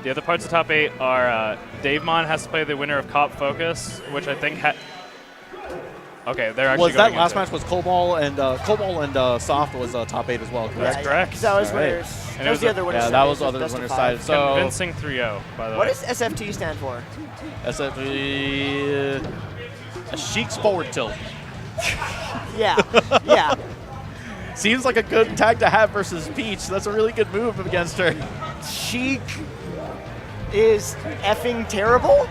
The other parts of top 8 are Davemon has to play the winner of Cop Focus, which I think okay, they're actually Was that going last into match was Cobalt and Soft was top 8 as well, correct? That's correct. Because that was All right. winners. And That was the other winner's side. Yeah, that was It other best of winner's five. side. So Convincing 3-0, by the way. What does SFT stand for? SFT, a Sheik's forward tilt. Yeah, yeah. Seems like a good tag to have versus Peach. That's a really good move against her. Sheik is effing terrible.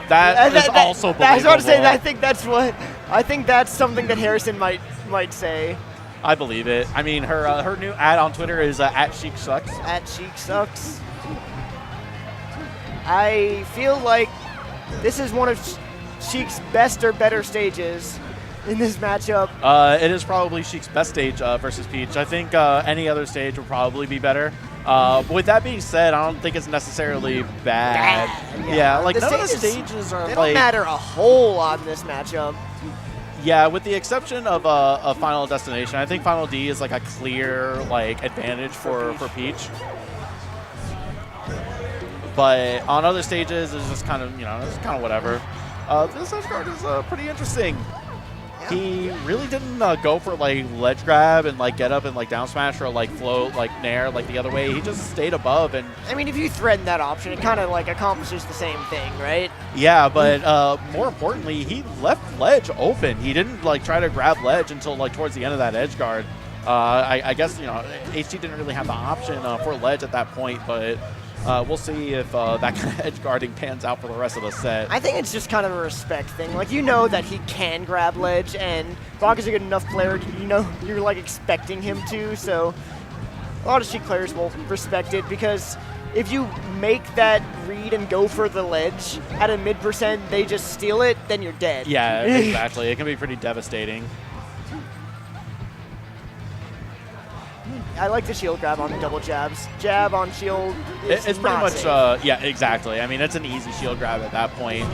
That is also believable. I was about to say that. I think that's something that Harrison might say. I believe it. I mean, her new ad on Twitter is at Sheik Sucks. At Sheik Sucks. I feel like this is one of Sheik's best or better stages in this matchup. It is probably Sheik's best stage versus Peach. I think any other stage would probably be better. With that being said, I don't think it's necessarily bad. Yeah, like none of the stages are they like... don't matter a whole lot in this matchup. Yeah, with the exception of a Final Destination, I think Final D is like a clear like advantage for Peach. But on other stages, it's just kind of it's kind of whatever. This edge guard is pretty interesting. Yeah. He really didn't go for like ledge grab and like get up and like down smash or like float like nair like the other way. He just stayed above and. I mean, if you threaten that option, it kind of like accomplishes the same thing, right? Yeah, but more importantly, he left ledge open. He didn't like try to grab ledge until like towards the end of that edge guard. I guess HT didn't really have the option for ledge at that point, but. We'll see if that kind of edge guarding pans out for the rest of the set. I think it's just kind of a respect thing. Like, you know that he can grab ledge, and Baka's a good enough player, you're like expecting him to, so a lot of Sheik players will respect it because if you make that read and go for the ledge at a mid-percent, they just steal it, then you're dead. Yeah, exactly. It can be pretty devastating. I like the shield grab on double jabs. Jab on shield is It's pretty much, yeah, exactly. I mean, it's an easy shield grab at that point.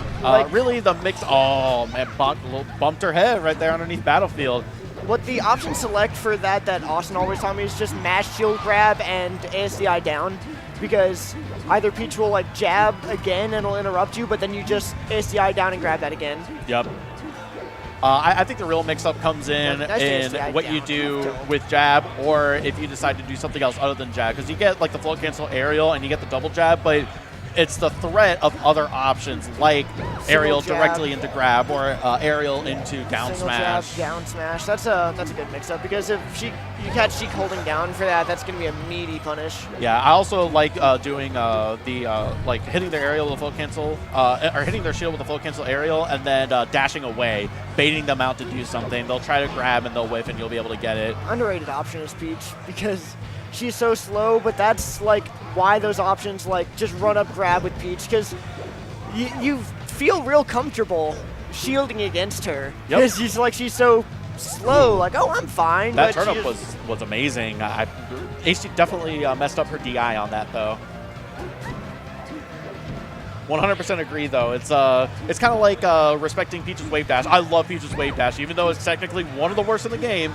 Really, the mix, oh, man, bumped her head right there underneath Battlefield. What the option select for that Austin always taught me is just mash shield grab and ASDI down, because either Peach will like jab again and it'll interrupt you, but then you just ASDI down and grab that again. Yep. I think the real mix-up comes in what you do with jab, or if you decide to do something else other than jab, because you get like the float cancel aerial and you get the double jab, but it's the threat of other options like aerial directly into grab or aerial into down smash. Jab, down smash. That's a good mix-up, because if you catch Sheik holding down for that, that's going to be a meaty punish. Yeah, I also like doing like hitting their aerial with a float cancel, or hitting their shield with a float cancel aerial, and then dashing away, baiting them out to do something. They'll try to grab and they'll whiff, and you'll be able to get it. Underrated option is Peach, because she's so slow, but that's like why those options like just run up grab with Peach, because you feel real comfortable shielding against her. Because she's so slow, like, oh, I'm fine. That turn-up was amazing. HT definitely messed up her DI on that, though. 100% agree, though. It's kind of like respecting Peach's wave dash. I love Peach's wave dash, even though it's technically one of the worst in the game.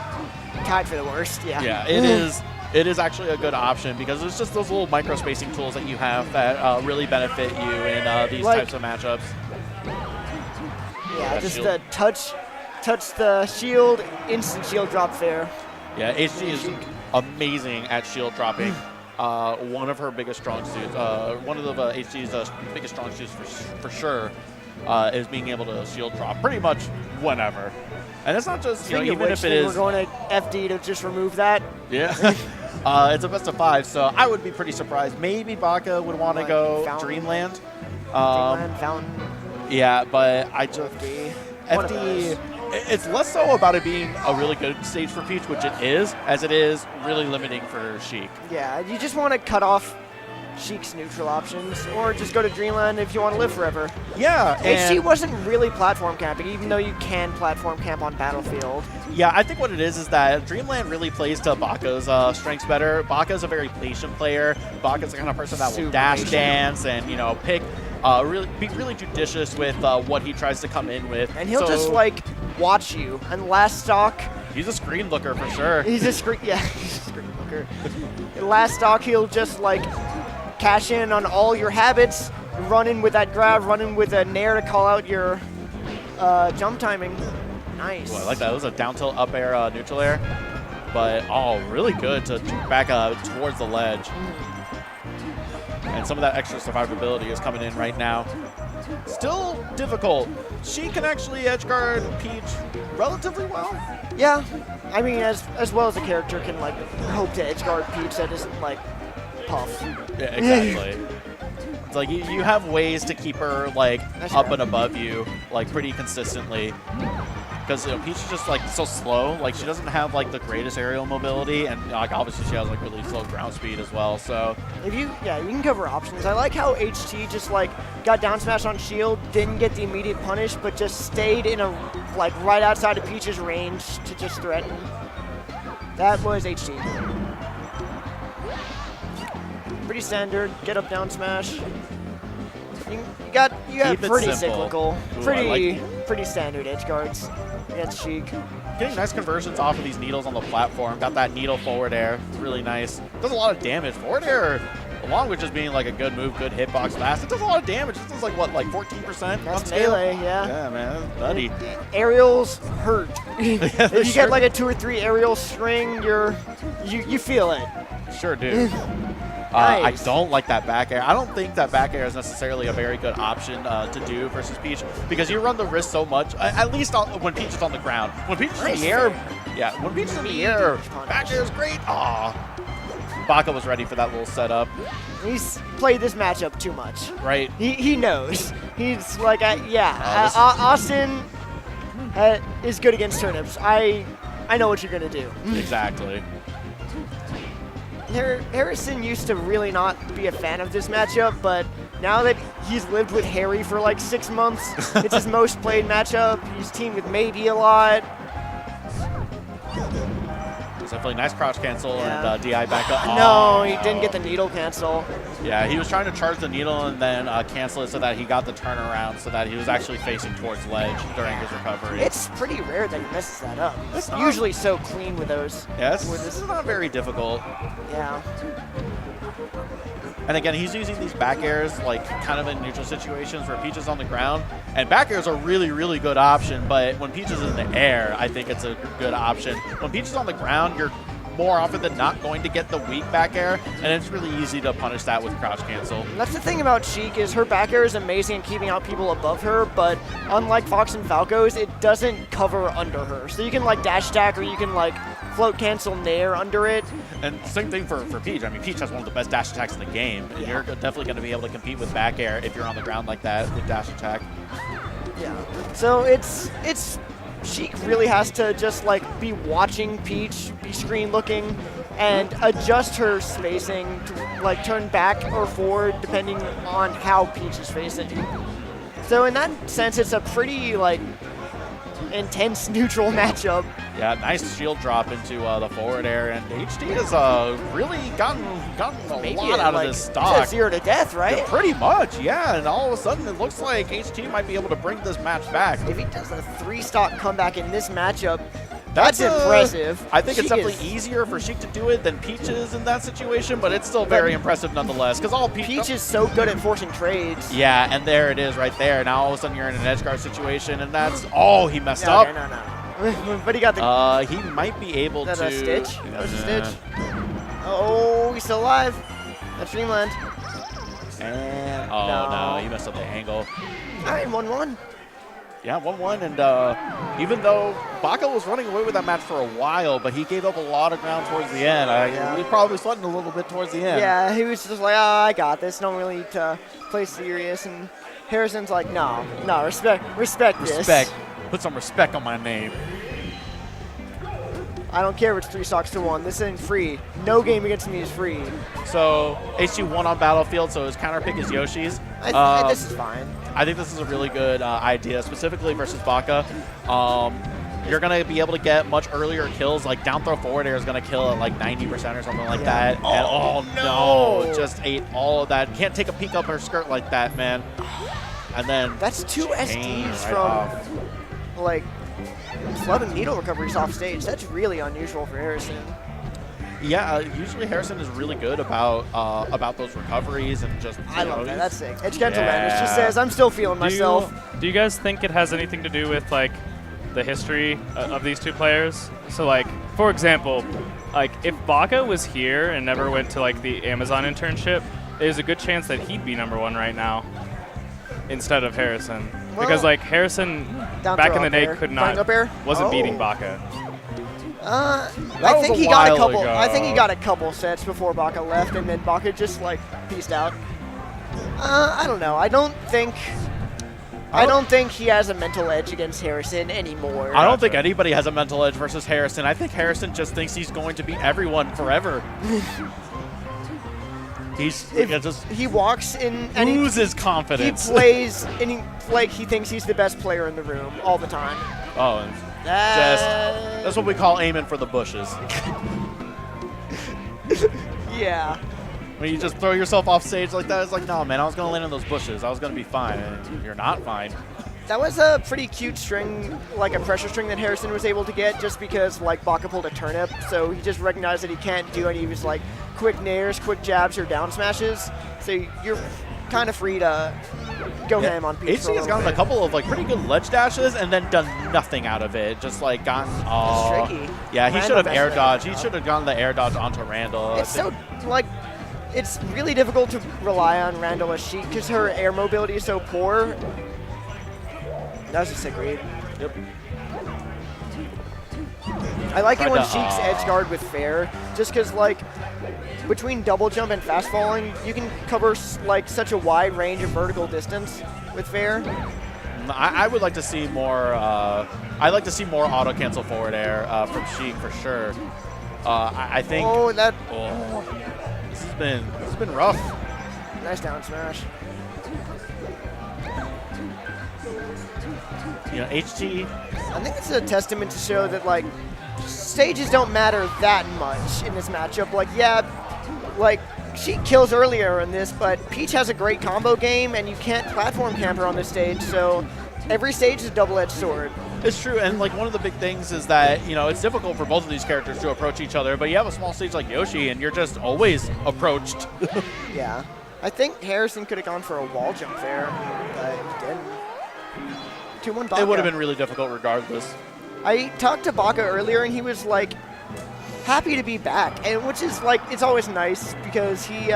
Tied for the worst, yeah. Yeah, it is. It is actually a good option, because it's just those little micro spacing tools that you have that really benefit you in these types of matchups. Yeah, just the touch the shield, instant shield drop fair. Yeah, HT is amazing at shield dropping. One of her biggest strong suits, one of the HT's biggest strong suits for sure, is being able to shield drop pretty much whenever. And it's not just, even if it is... We're going to FD to just remove that. Yeah. It's a best of 5, so I would be pretty surprised. Maybe Baka would want to go Dreamland. Dreamland, Fountain. Yeah, but I just... FD... It's less so about it being a really good stage for Peach, which it is, as it is really limiting for Sheik. Yeah, you just want to cut off Sheik's neutral options, or just go to Dreamland if you want to live forever. Yeah, and she wasn't really platform camping, even though you can platform camp on Battlefield. Yeah, I think what it is that Dreamland really plays to Baka's strengths better. Baka's a very patient player. Baka's the kind of person that will dash dance and, pick, be really judicious with what he tries to come in with. And he'll just, like, watch you. And last stock... He's a screen looker for sure. He's a screen... Yeah, he's a screen looker. Last stock, he'll just, like... cash in on all your habits, run in with that grab, run in with a nair to call out your jump timing. Nice. Ooh, I like that. It was a down tilt up air, neutral air. But, oh, really good to back towards the ledge. And some of that extra survivability is coming in right now. Still difficult. She can actually edge guard Peach relatively well. Yeah, I mean, as well as a character can like hope to edge guard Peach that isn't like Puff. Yeah, exactly. It's like you have ways to keep her like up and above you like pretty consistently. Because Peach is just like so slow. Like she doesn't have like the greatest aerial mobility, and like obviously she has like really slow ground speed as well. So if you can cover options. I like how HT just like got down smash on shield, didn't get the immediate punish, but just stayed in a like right outside of Peach's range to just threaten. That was HT. Pretty standard. Get up down smash. You got pretty cyclical, pretty standard edge guards against Sheik. Getting nice conversions off of these needles on the platform. Got that needle forward air. It's really nice. Does a lot of damage. Forward air, along with just being like a good move, good hitbox fast, it does a lot of damage. It does like what, like 14%? That's melee, yeah. Yeah, man, that's nutty. Aerials hurt. If you get like a 2 or 3 aerial string, you feel it. Sure do. Nice. I don't like that back air. I don't think that back air is necessarily a very good option to do versus Peach because you run the risk so much, at least when Peach is on the ground. When Peach is in the air, when Peach is in the air, back air is great. Aw. Baka was ready for that little setup. He's played this matchup too much. Right. He knows. He's like, Austin is good against turnips. I know what you're going to do. Exactly. Harrison used to really not be a fan of this matchup, but now that he's lived with Harry for like 6 months, it's his most played matchup. He's teamed with Maybe a lot. It's definitely nice crouch cancel and DI back up. No, he didn't get the needle cancel. Yeah, he was trying to charge the needle and then cancel it so that he got the turnaround so that he was actually facing towards ledge during his recovery. It's pretty rare that he messes that up. It's usually so clean with those. Yes, this is not very difficult. Yeah. And again, he's using these back airs like kind of in neutral situations where Peach is on the ground. And back airs are really, really good option, but when Peach is in the air, I think it's a good option. When Peach is on the ground, you're more often than not going to get the weak back air, and it's really easy to punish that with crouch cancel. That's the thing about Sheik is her back air is amazing at keeping out people above her, but unlike Fox and Falco's, it doesn't cover under her. So you can like dash attack or you can like float cancel nair under it. And same thing for Peach. I mean, Peach has one of the best dash attacks in the game, and you're definitely going to be able to compete with back air if you're on the ground like that with dash attack. Yeah. So it's Sheik really has to just like be watching Peach, be screen looking, and adjust her spacing to like turn back or forward depending on how Peach is facing. So in that sense, it's a pretty like intense neutral matchup. Yeah, nice shield drop into the forward air, and HT has really gotten a lot out of this stock. 0 to death, right? Yeah, pretty much, yeah. And all of a sudden, it looks like HT might be able to bring this match back. If he does a 3-stock comeback in this matchup, that's impressive. I think it's definitely easier for Sheik to do it than Peach is in that situation, but it's still very impressive nonetheless. Because Peach is so good at forcing trades. Yeah, and there it is right there. Now all of a sudden you're in an edge guard situation, and that's he messed up. No. But he got the. He might be able to. That a stitch? That was a stitch. Oh, he's still alive. That's Dreamland. And no, he messed up the angle. All right, 1-1. Yeah, 1-1, and even though Baka was running away with that match for a while, but he gave up a lot of ground towards the end. He probably sweating a little bit towards the end. Yeah, he was just like, I got this. Don't really need to play serious. And Harrison's like, no, respect this. Respect. Put some respect on my name. I don't care if it's 3 stocks to 1. This isn't free. No game against me is free. So HT won on Battlefield, so his counter pick is Yoshi's. This is fine. I think this is a really good idea, specifically versus Baka. You're going to be able to get much earlier kills. Like down throw forward air is going to kill at like 90% or something like that. And, no! Just ate all of that. Can't take a peek up her skirt like that, man. And then that's 2 SDs from like flood and needle recoveries off stage. That's really unusual for Harrison. Yeah, usually Harrison is really good about those recoveries and just. I love that. That's sick. Edge cancel madness just says, I'm still feeling myself. Do you guys think it has anything to do with like the history of these two players? So like, for example, like if Baka was here and never went to like the Amazon internship, there's a good chance that he'd be #1 right now instead of Harrison. Well, because like Harrison back in the day wasn't beating Baka. I think he got a couple. ago. I think he got a couple sets before Baka left, and then Baka just like peaced out. I don't know. I don't think he has a mental edge against Harrison anymore. I don't think anybody has a mental edge versus Harrison. I think Harrison just thinks he's going to beat everyone forever. He walks in and loses confidence. He plays and he thinks he's the best player in the room all the time. Oh, that's what we call aiming for the bushes. Yeah. When you just throw yourself off stage like that, it's like, no, man, I was going to land in those bushes. I was going to be fine. And you're not fine. That was a pretty cute string, like a pressure string that Harrison was able to get just because, like, Baka pulled a turnip. So he just recognized that he can't do any of his, like, quick nairs, quick jabs, or down smashes. So you're kind of free to go ham on Peach. HT has gotten a couple of, like, pretty good ledge dashes and then done nothing out of it. Just, like, gotten... It's tricky. Yeah, he should have air dodged. He should have gotten the air dodge onto Randall. It's so, like... It's really difficult to rely on Randall as Sheik because her air mobility is so poor. That was a sick read. Yep. I like it when Sheik's edge guard with fair, just because like between double jump and fast falling, you can cover like such a wide range of vertical distance with fair. I would like to see more. I'd like to see more auto cancel forward air from Sheik for sure. I think. Oh, that. Oh, this has been rough. Nice down smash. You know, HT. I think it's a testament to show that like stages don't matter that much in this matchup. Like, yeah, like she kills earlier in this, but Peach has a great combo game, and you can't platform camp her on this stage. So every stage is a double-edged sword. It's true, and like one of the big things is that, you know, it's difficult for both of these characters to approach each other, but you have a small stage like Yoshi, and you're just always approached. Yeah. I think Harrison could have gone for a wall jump there, but he didn't. 2-1 Baka. It would have been really difficult regardless. I talked to Baka earlier, and he was like happy to be back, and which is like it's always nice because he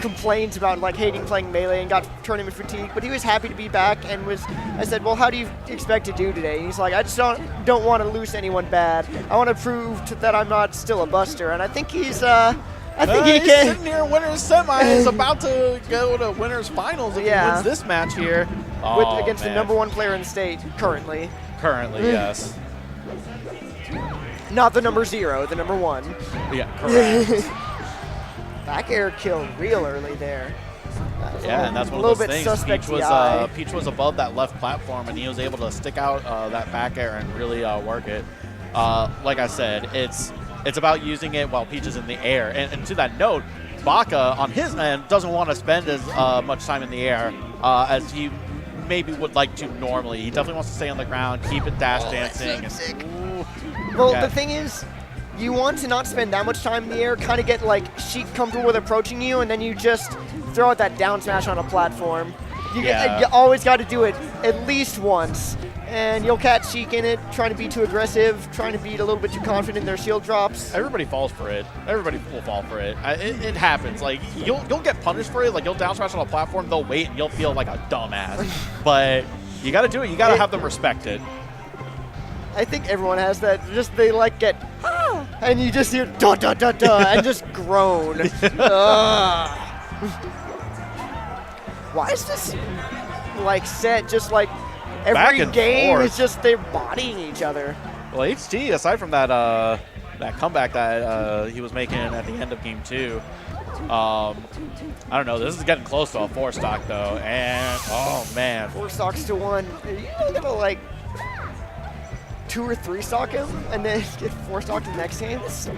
complains about like hating playing Melee and got tournament fatigue, but he was happy to be back and was. I said, well, how do you expect to do today? And he's like, I just don't want to lose anyone bad. I want to prove that I'm not still a buster, and I think he's. I think he he's can. Sitting near winner's semi. He's about to go to winner's finals if he wins this match here. Against the #1 player in the state currently. Currently, yes. Not the #0, the #1. Yeah, correct. Back air kill real early there. Yeah, and that's one of those things. Peach was above that left platform, and he was able to stick out that back air and really work it. Like I said, it's about using it while Peach is in the air. And to that note, Baka, on his end, doesn't want to spend as much time in the air as he maybe would like to normally. He definitely wants to stay on the ground, keep it dash dancing. Well, the thing is, you want to not spend that much time in the air, kind of get like Sheik comfortable with approaching you, and then you just throw out that down smash on a platform. You always got to do it at least once. And you'll catch Sheik in it, trying to be too aggressive, trying to be a little bit too confident in their shield drops. Everybody falls for it. Everybody will fall for it. It happens. Like you'll get punished for it. Like you'll down smash on a platform, they'll wait, and you'll feel like a dumbass. But you got to do it. You got to have them respected. I think everyone has that. Just they like get, and you just hear da da da da, and just groan. Why is this like set just like? Every game is just they're bodying each other. Well, HT, aside from that that comeback that he was making at the end of Game 2, I don't know. This is getting close to a 4-stock though, and oh man, 4 stocks to 1. Are you gonna like 2 or 3 stock him and then get 4 stock in the next game? This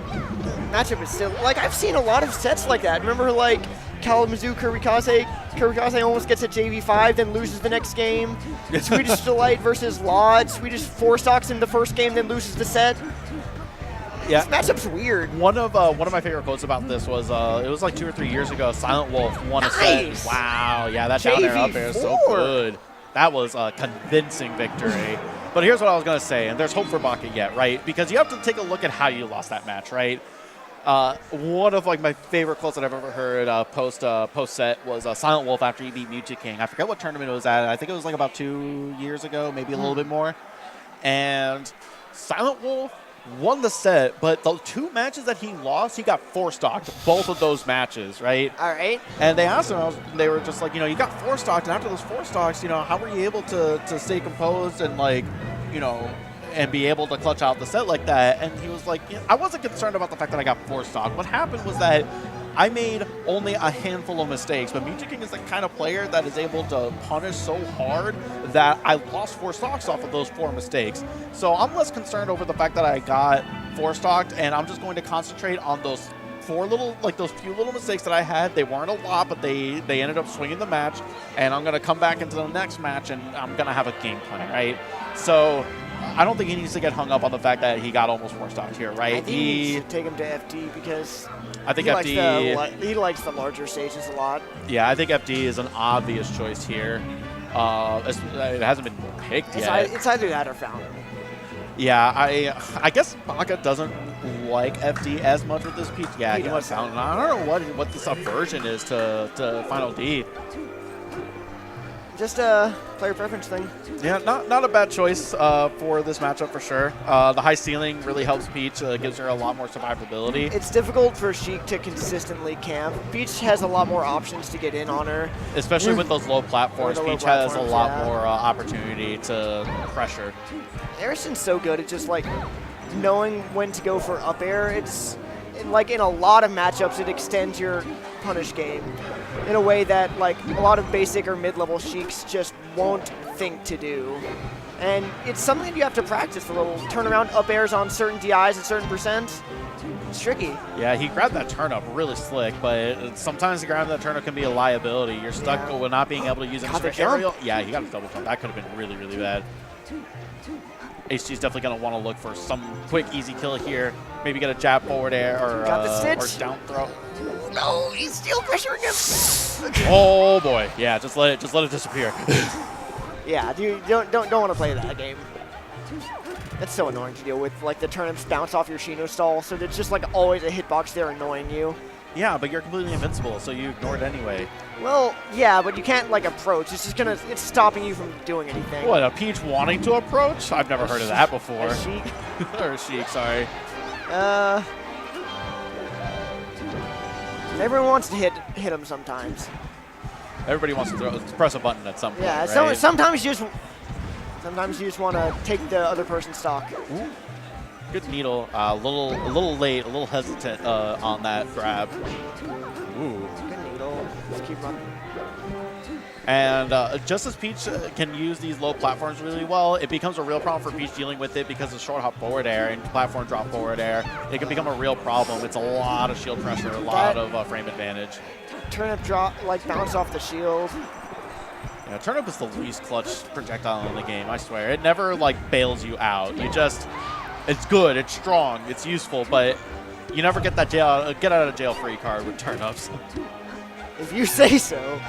matchup is still like I've seen a lot of sets like that. Remember like Kalamazoo Kurikaze almost gets a JV5, then loses the next game. Swedish Delight versus Lod. Swedish 4 stocks in the first game, then loses the set. Yeah. This matchup's weird. One of my favorite quotes about this was it was like 2 or 3 years ago. Silent Wolf won a set. Wow, yeah, that down air up air is so good. That was a convincing victory. But here's what I was gonna say, and there's hope for Baka yet, right? Because you have to take a look at how you lost that match, right? One of like my favorite quotes that I've ever heard post set was Silent Wolf after he beat Mewtwo King. I forget what tournament it was at. I think it was like about 2 years ago, maybe a little bit more. And Silent Wolf won the set, but the 2 matches that he lost, he got 4-stocked both of those matches, right? All right. And they asked him, they were just like, you got 4-stocked, and after those 4-stocks, how were you able to stay composed and like, and be able to clutch out the set like that? And he was like, I wasn't concerned about the fact that I got 4-stocked. What happened was that I made only a handful of mistakes, but Mewtwo King is the kind of player that is able to punish so hard that I lost 4 stocks off of those 4 mistakes. So I'm less concerned over the fact that I got 4-stocked, and I'm just going to concentrate on those those few little mistakes that I had. They weren't a lot, but they ended up swinging the match, and I'm going to come back into the next match, and I'm going to have a game plan, right? So I don't think he needs to get hung up on the fact that he got almost 4-stocked here, right? I think he needs to take him to FD because I think he likes the larger stages a lot. Yeah, I think FD is an obvious choice here. It hasn't been picked yet. It's either that or Fountain. Yeah, I guess Baka doesn't like FD as much with this piece. Yeah, he wants Fountain. I don't know what the subversion is to Final D. Just a player preference thing. Yeah, not a bad choice for this matchup for sure. The high ceiling really helps Peach, gives her a lot more survivability. It's difficult for Sheik to consistently camp. Peach has a lot more options to get in on her. Especially with those low platforms, Peach has a lot more opportunity to pressure. Harrison's so good at just like knowing when to go for up air. It's like in a lot of matchups, it extends your punish game in a way that like a lot of basic or mid-level Sheiks just won't think to do. And it's something you have to practice a little. Turnaround up airs on certain DIs at certain percents. It's tricky. Yeah, he grabbed that turn up really slick, but sometimes grabbing that turn up can be a liability. You're stuck with not being able to use an aerial. Yeah, he got a double jump. That could have been really, really bad. HG is definitely going to want to look for some quick, easy kill here. Maybe get a jab forward air or down throw. No, he's still pressuring him. Oh boy, yeah, just let it disappear. Yeah, you don't want to play that game. That's so annoying to deal with. Like the turnips bounce off your Shino stall, so there's just like always a hitbox there annoying you. Yeah, but you're completely invincible, so you ignore it anyway. Well, yeah, but you can't like approach. It's just it's stopping you from doing anything. What, a Peach wanting to approach? I've never heard of that before. A Sheik? Or a Sheik, sorry. Everyone wants to hit him sometimes. Everybody wants to press a button at some point. Yeah, right? sometimes you just want to take the other person's stock. Ooh. Good needle, a little late, a little hesitant on that grab. Ooh. Good needle. Just keep running. And just as Peach can use these low platforms really well, it becomes a real problem for Peach dealing with it because of short hop forward air and platform drop forward air. It can become a real problem. It's a lot of shield pressure, a lot of frame advantage. Turnip drop, like bounce off the shield. Yeah, turnip is the least clutch projectile in the game, I swear. It never like bails you out. You just, it's good, it's strong, it's useful, but you never get that get out of jail free card with turnips. If you say so.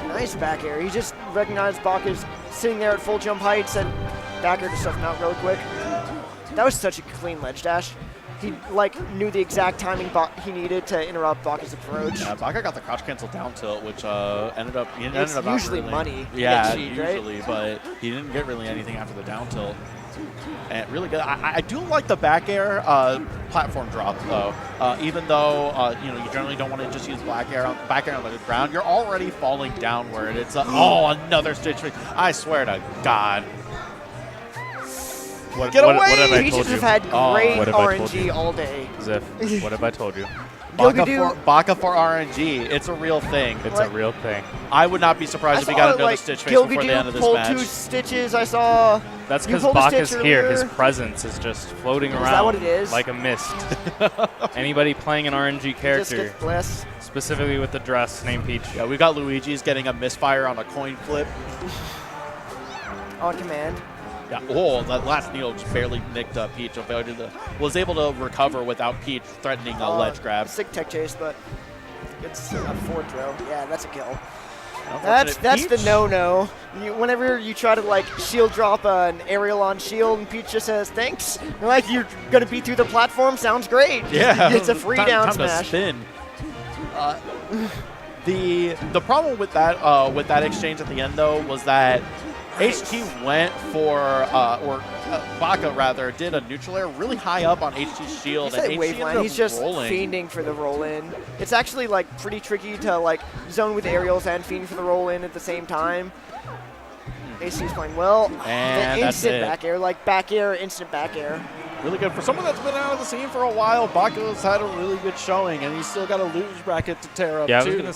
Nice back air. He just recognized Baka's sitting there at full jump heights and back air to stuff him out real quick. That was such a clean ledge dash. He like knew the exact timing he needed to interrupt Baka's approach. Yeah, Baka got the crouch cancel down tilt, which ended up usually really, money. Yeah, cheat, usually, right? But he didn't get really anything after the down tilt. And really good. I do like the back air platform drop though. Even though you generally don't want to just use back air on the ground, you're already falling downward. It's another stitch. I swear to God. Get away! What have I Peaches told you? have had great what have I told RNG you? all day. Ziff, what have I told you? Baka for RNG. It's a real thing. It's a real thing. I would not be surprised if he got another stitch face before the end of this match. Pulled 2 stitches. I saw. That's because Baka's here. His presence is just floating around. Is that what it is? Like a mist. Anybody playing an RNG character, specifically with the dress named Peach. Yeah, we got Luigi's getting a misfire on a coin flip. on command. Yeah. Oh, that last needle just barely nicked up Peach. Was able to recover without Peach threatening a ledge grab. Sick tech chase, but it's a forward throw. Yeah, that's a kill. Unfortunate That's the Peach. no-no. Whenever you try to like shield drop an aerial on shield and Peach just says thanks, like you're gonna beat through the platform, sounds great. Yeah, It's a free down time smash. to spin. The problem with that exchange at the end though was that HT went for Baka rather did a neutral air really high up on HT's shield, He's and at HT wave ended line. up He's just rolling. fiending for the roll in. It's actually like pretty tricky to like zone with aerials and fiend for the roll in at the same time. HT's playing well. And the that's instant it. back air, instant back air. Really good for someone that's been out of the scene for a while. Baka's had a really good showing, and he's still got a losers bracket to tear up Yeah, I was too. gonna